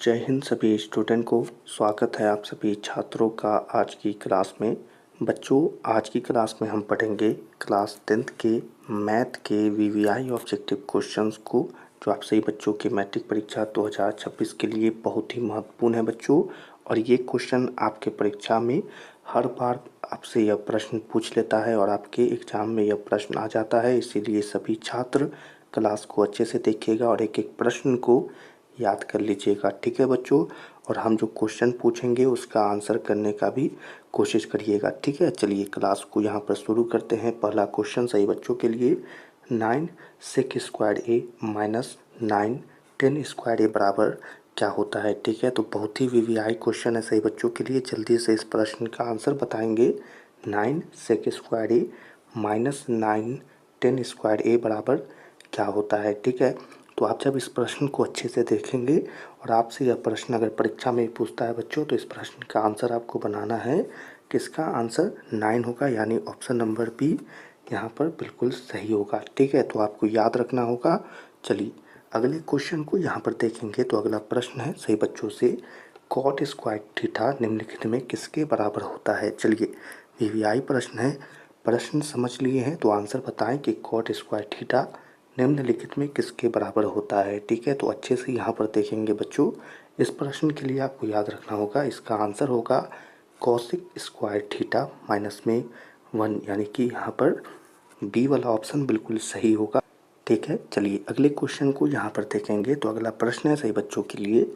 जय हिंद सभी स्टूडेंट को। स्वागत है आप सभी छात्रों का आज की क्लास में। बच्चों, आज की क्लास में हम पढ़ेंगे क्लास 10th के मैथ के वीवीआई ऑब्जेक्टिव क्वेश्चंस को, जो आप सभी बच्चों के मैट्रिक परीक्षा 2026 के लिए बहुत ही महत्वपूर्ण है बच्चों। और ये क्वेश्चन आपके परीक्षा में हर बार आपसे यह प्रश्न पूछ लेता है और आपके एग्ज़ाम में यह प्रश्न आ जाता है, इसीलिए सभी छात्र क्लास को अच्छे से देखिएगा और एक एक प्रश्न को याद कर लीजिएगा, ठीक है बच्चों। और हम जो क्वेश्चन पूछेंगे उसका आंसर करने का भी कोशिश करिएगा, ठीक है। चलिए क्लास को यहाँ पर शुरू करते हैं। पहला क्वेश्चन सही बच्चों के लिए, 9 sec स्क्वायर ए माइनस 9 10 स्क्वायर ए बराबर क्या होता है, ठीक है। तो बहुत ही वीवीआई क्वेश्चन है सही बच्चों के लिए। जल्दी से इस प्रश्न का आंसर बताएंगे। 9 sec स्क्वायर ए माइनस 9 10 स्क्वायर ए बराबर क्या होता है, ठीक है। तो आप जब इस प्रश्न को अच्छे से देखेंगे और आपसे यह प्रश्न अगर परीक्षा में पूछता है बच्चों, तो इस प्रश्न का आंसर आपको बनाना है। किसका आंसर 9 होगा, यानी ऑप्शन नंबर बी यहाँ पर बिल्कुल सही होगा, ठीक है। तो आपको याद रखना होगा। चलिए अगले क्वेश्चन को यहाँ पर देखेंगे। तो अगला प्रश्न है सही बच्चों से, कॉट स्क्वायर थीटा निम्नलिखित में किसके बराबर होता है। चलिए वीवीआई प्रश्न है, प्रश्न समझ लिए हैं तो आंसर बताएं कि कॉट स्क्वायर थीटा निम्नलिखित में किसके बराबर होता है, ठीक है। तो अच्छे से यहाँ पर देखेंगे बच्चों। इस प्रश्न के लिए आपको याद रखना होगा, इसका आंसर होगा कॉसिक स्क्वायर थीटा माइनस में 1, यानी कि यहाँ पर बी वाला ऑप्शन बिल्कुल सही होगा, ठीक है। चलिए अगले क्वेश्चन को यहाँ पर देखेंगे। तो अगला प्रश्न है सही बच्चों के लिए,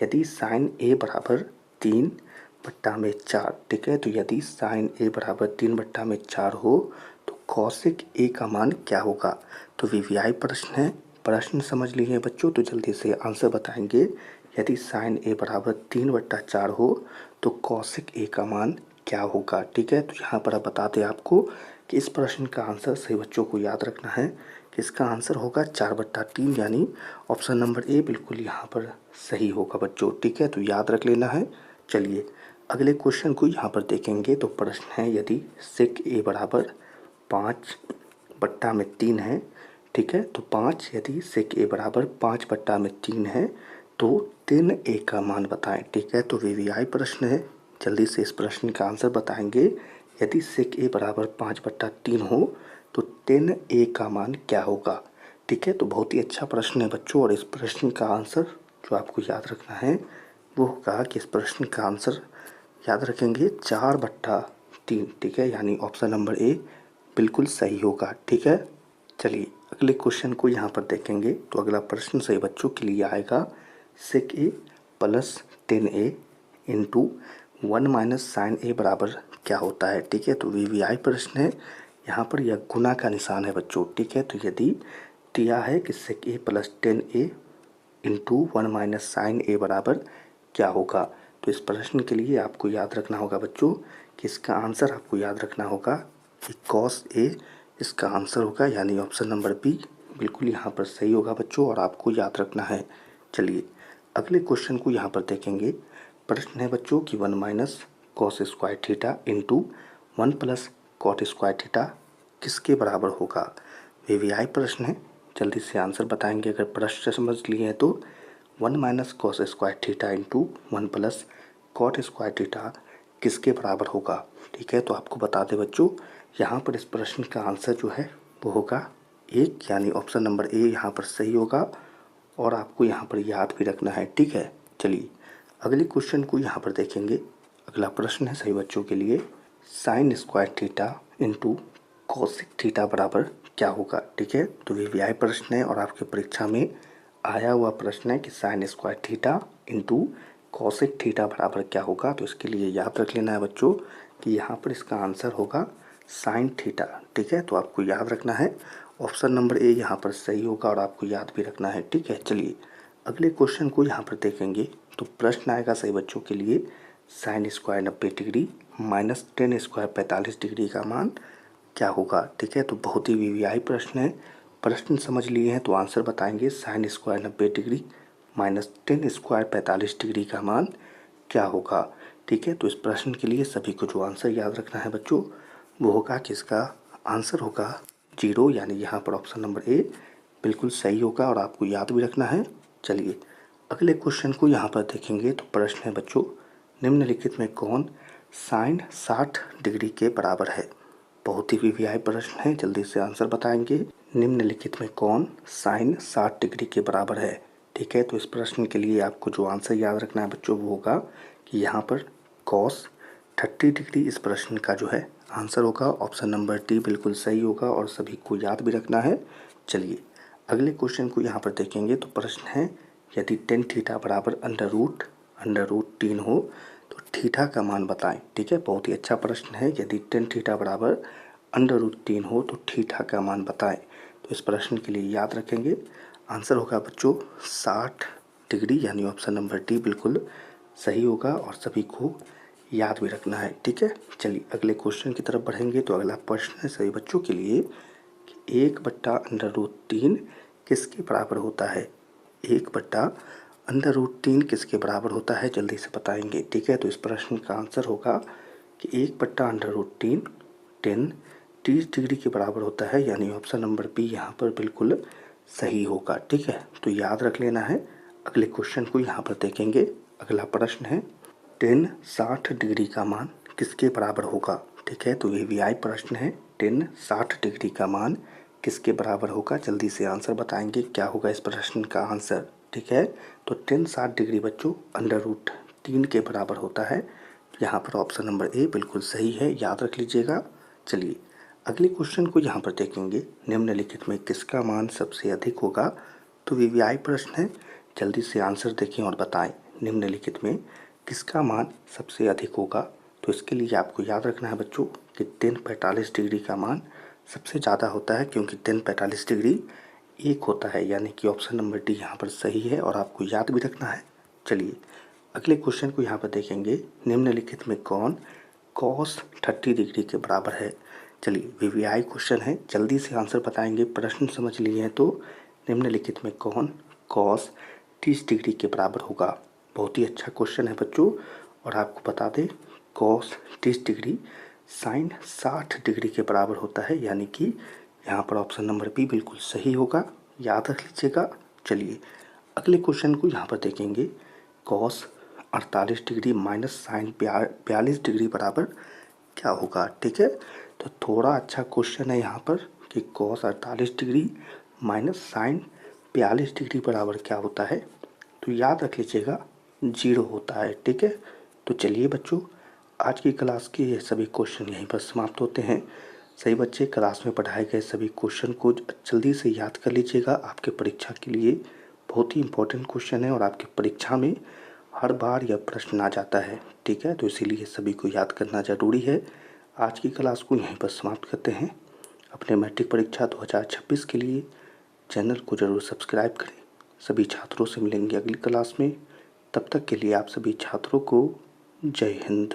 यदि साइन ए बराबर 3/4, ठीक है। तो यदि साइन ए बराबर 3/4 हो तो कॉसिक ए का मान क्या होगा। तो वीवीआई प्रश्न है, प्रश्न समझ लिए हैं बच्चों, तो जल्दी से आंसर बताएंगे। यदि साइन ए बराबर 3/4 हो तो कॉसिक ए का मान क्या होगा, ठीक है। तो यहाँ पर अब बता दें आपको कि इस प्रश्न का आंसर सही बच्चों को याद रखना है कि इसका आंसर होगा 4/3, यानी ऑप्शन नंबर ए बिल्कुल यहाँ पर सही होगा बच्चों, ठीक है। तो याद रख लेना है। चलिए अगले क्वेश्चन को यहाँ पर देखेंगे। तो प्रश्न है, यदि सेक ए बराबर 5/3 है, ठीक है। तो 5 यदि सेक ए बराबर 5/3 है तो 3 ए का मान बताएं, ठीक है। तो वीवीआई प्रश्न है, जल्दी से इस प्रश्न का आंसर बताएंगे। यदि सेक ए बराबर 5/3 हो तो 10 ए का मान क्या होगा, ठीक है। तो बहुत ही अच्छा प्रश्न है बच्चों, और इस प्रश्न का आंसर जो आपको याद रखना है वो होगा कि इस प्रश्न का आंसर याद रखेंगे 4/3, ठीक है, यानी ऑप्शन नंबर ए बिल्कुल सही होगा, ठीक है। चलिए अगले क्वेश्चन को यहाँ पर देखेंगे। तो अगला प्रश्न सही बच्चों के लिए आएगा, sec A plus 10a into 1 minus sine A बराबर क्या होता है, ठीक है। तो वीवीआई प्रश्न है, यहाँ पर यह गुना का निशान है बच्चों, ठीक है। तो यदि दिया है कि sec A plus 10a into 1 minus sine A बराबर क्या होगा, तो इस प्रश्न के लिए आपको याद रखना होगा बच्चों कि इसका आंसर आपको याद रखना होगा कि कॉस ए इसका आंसर होगा, यानी ऑप्शन नंबर बी बिल्कुल यहाँ पर सही होगा बच्चों, और आपको याद रखना है। चलिए अगले क्वेश्चन को यहाँ पर देखेंगे। प्रश्न है बच्चों कि 1 minus cos square theta into 1 plus cot square theta किसके बराबर होगा। वीवीआई प्रश्न है, जल्दी से आंसर बताएंगे। अगर प्रश्न समझ लिए हैं तो 1 minus cos square theta into 1 plus cot square theta किसके बराबर होगा, ठीक है। तो आपको बता दें बच्चों, यहाँ पर इस प्रश्न का आंसर जो है वो होगा 1, यानी ऑप्शन नंबर ए यहाँ पर सही होगा, और आपको यहाँ पर याद भी रखना है, ठीक है। चलिए अगले क्वेश्चन को यहाँ पर देखेंगे। अगला प्रश्न है सही बच्चों के लिए, sine square theta into cosec theta बराबर क्या होगा, ठीक है। तो वीवीआई प्रश्न है और आपके परीक्षा में आया हुआ प्रश्न है कि sine square theta into cosec theta बराबर क्या होगा। तो इसके लिए याद रख लेना है बच्चों कि यहाँ पर इसका आंसर होगा साइन थीटा, ठीक है। तो आपको याद रखना है ऑप्शन नंबर ए यहाँ पर सही होगा, और आपको याद भी रखना है, ठीक है। चलिए अगले क्वेश्चन को यहाँ पर देखेंगे। तो प्रश्न आएगा सही बच्चों के लिए, sine square 90 degree minus 10 square 45 degree का मान क्या होगा, ठीक है। तो बहुत ही वीवीआई प्रश्न है, प्रश्न समझ लिए हैं तो आंसर बताएंगे। Sine square 90 degree minus 10 square 45 degree का मान क्या होगा, ठीक है। तो इस प्रश्न के लिए सभी को जो आंसर याद रखना है बच्चों वो होगा कि इसका आंसर होगा 0, यानी यहाँ पर ऑप्शन नंबर ए बिल्कुल सही होगा, और आपको याद भी रखना है। चलिए अगले क्वेश्चन को यहाँ पर देखेंगे तो प्रश्न है बच्चों, निम्नलिखित में कौन साइन 60 डिग्री के बराबर है। बहुत ही वीवीआई प्रश्न है, जल्दी से आंसर बताएंगे। निम्नलिखित में कौन साइन 60 डिग्री के बराबर है। ठीक है, तो इस प्रश्न के लिए आपको जो आंसर याद रखना है बच्चों वो होगा कि यहाँ पर कॉस 30 डिग्री इस प्रश्न का जो है आंसर होगा। ऑप्शन नंबर डी बिल्कुल सही होगा और सभी को याद भी रखना है। चलिए अगले क्वेश्चन को यहाँ पर देखेंगे तो प्रश्न है, यदि टेन थीटा बराबर अंडर रूट 3 हो तो थीटा का मान बताएं। ठीक है, बहुत ही अच्छा प्रश्न है। यदि टेन थीटा बराबर अंडर रूट 3 हो तो थीटा का मान बताएं। तो इस प्रश्न के लिए याद रखेंगे आंसर होगा बच्चों 60 डिग्री, यानी ऑप्शन नंबर डी बिल्कुल सही होगा और सभी को याद भी रखना है। ठीक है, चलिए अगले क्वेश्चन की तरफ बढ़ेंगे। तो अगला प्रश्न है सभी बच्चों के लिए कि 1/√3 किसके बराबर होता है। 1/√3 किसके बराबर होता है, जल्दी से बताएंगे। ठीक है, तो इस प्रश्न का आंसर होगा कि 1/√3 10 30 डिग्री के बराबर होता है, यानी ऑप्शन नंबर बी यहाँ पर बिल्कुल सही होगा। ठीक है, तो याद रख लेना है। अगले क्वेश्चन को यहाँ पर देखेंगे। अगला प्रश्न है, 10 60 डिग्री का मान किसके बराबर होगा। ठीक है, तो ये वीआई प्रश्न है। 10 60 डिग्री का मान किसके बराबर होगा, जल्दी से आंसर बताएंगे क्या होगा इस प्रश्न का आंसर। ठीक है, तो 10 60 डिग्री बच्चों अंडर रूट 3 के बराबर होता है। यहाँ पर ऑप्शन नंबर ए बिल्कुल सही है, याद रख लीजिएगा। चलिए अगले क्वेश्चन को यहाँ पर देखेंगे। निम्नलिखित में किसका मान सबसे अधिक होगा। तो वीवीआई प्रश्न है, जल्दी से आंसर देखें और बताएं निम्नलिखित में किसका मान सबसे अधिक होगा। तो इसके लिए आपको याद रखना है बच्चों कि 10 45 डिग्री का मान सबसे ज़्यादा होता है, क्योंकि 10 45 डिग्री एक होता है, यानी कि ऑप्शन नंबर डी यहाँ पर सही है और आपको याद भी रखना है। चलिए अगले क्वेश्चन को यहाँ पर देखेंगे। निम्नलिखित में कौन कॉस 30 डिग्री के बराबर है। चलिए वीवीआई क्वेश्चन है, जल्दी से आंसर बताएंगे। प्रश्न समझ लिए हैं तो निम्नलिखित में कौन कॉस 30 डिग्री के बराबर होगा। बहुत ही अच्छा क्वेश्चन है बच्चों, और आपको बता दें कॉस 30 डिग्री साइन 60 डिग्री के बराबर होता है, यानी कि यहाँ पर ऑप्शन नंबर बी बिल्कुल सही होगा, याद रख लीजिएगा। चलिए अगले क्वेश्चन को यहाँ पर देखेंगे। Cos 48 degree minus sine 42 degree बराबर क्या होगा। ठीक है, तो थोड़ा अच्छा क्वेश्चन है यहाँ पर कि cos 48 degree minus sine 42 degree बराबर क्या होता है। तो याद रख लीजिएगा 0 होता है। ठीक है, तो चलिए बच्चों आज की क्लास के ये सभी क्वेश्चन यहीं पर समाप्त होते हैं। सही बच्चे क्लास में पढ़ाए गए सभी क्वेश्चन को जल्दी से याद कर लीजिएगा, आपके परीक्षा के लिए बहुत ही इम्पोर्टेंट क्वेश्चन है और आपकी परीक्षा में हर बार यह प्रश्न आ जाता है। ठीक है, तो इसीलिए सभी को याद करना ज़रूरी है। आज की क्लास को यहीं पर समाप्त करते हैं। अपने मैट्रिक परीक्षा 2026 के लिए चैनल को ज़रूर सब्सक्राइब करें। सभी छात्रों से मिलेंगे अगली क्लास में, तब तक के लिए आप सभी छात्रों को जय हिंद।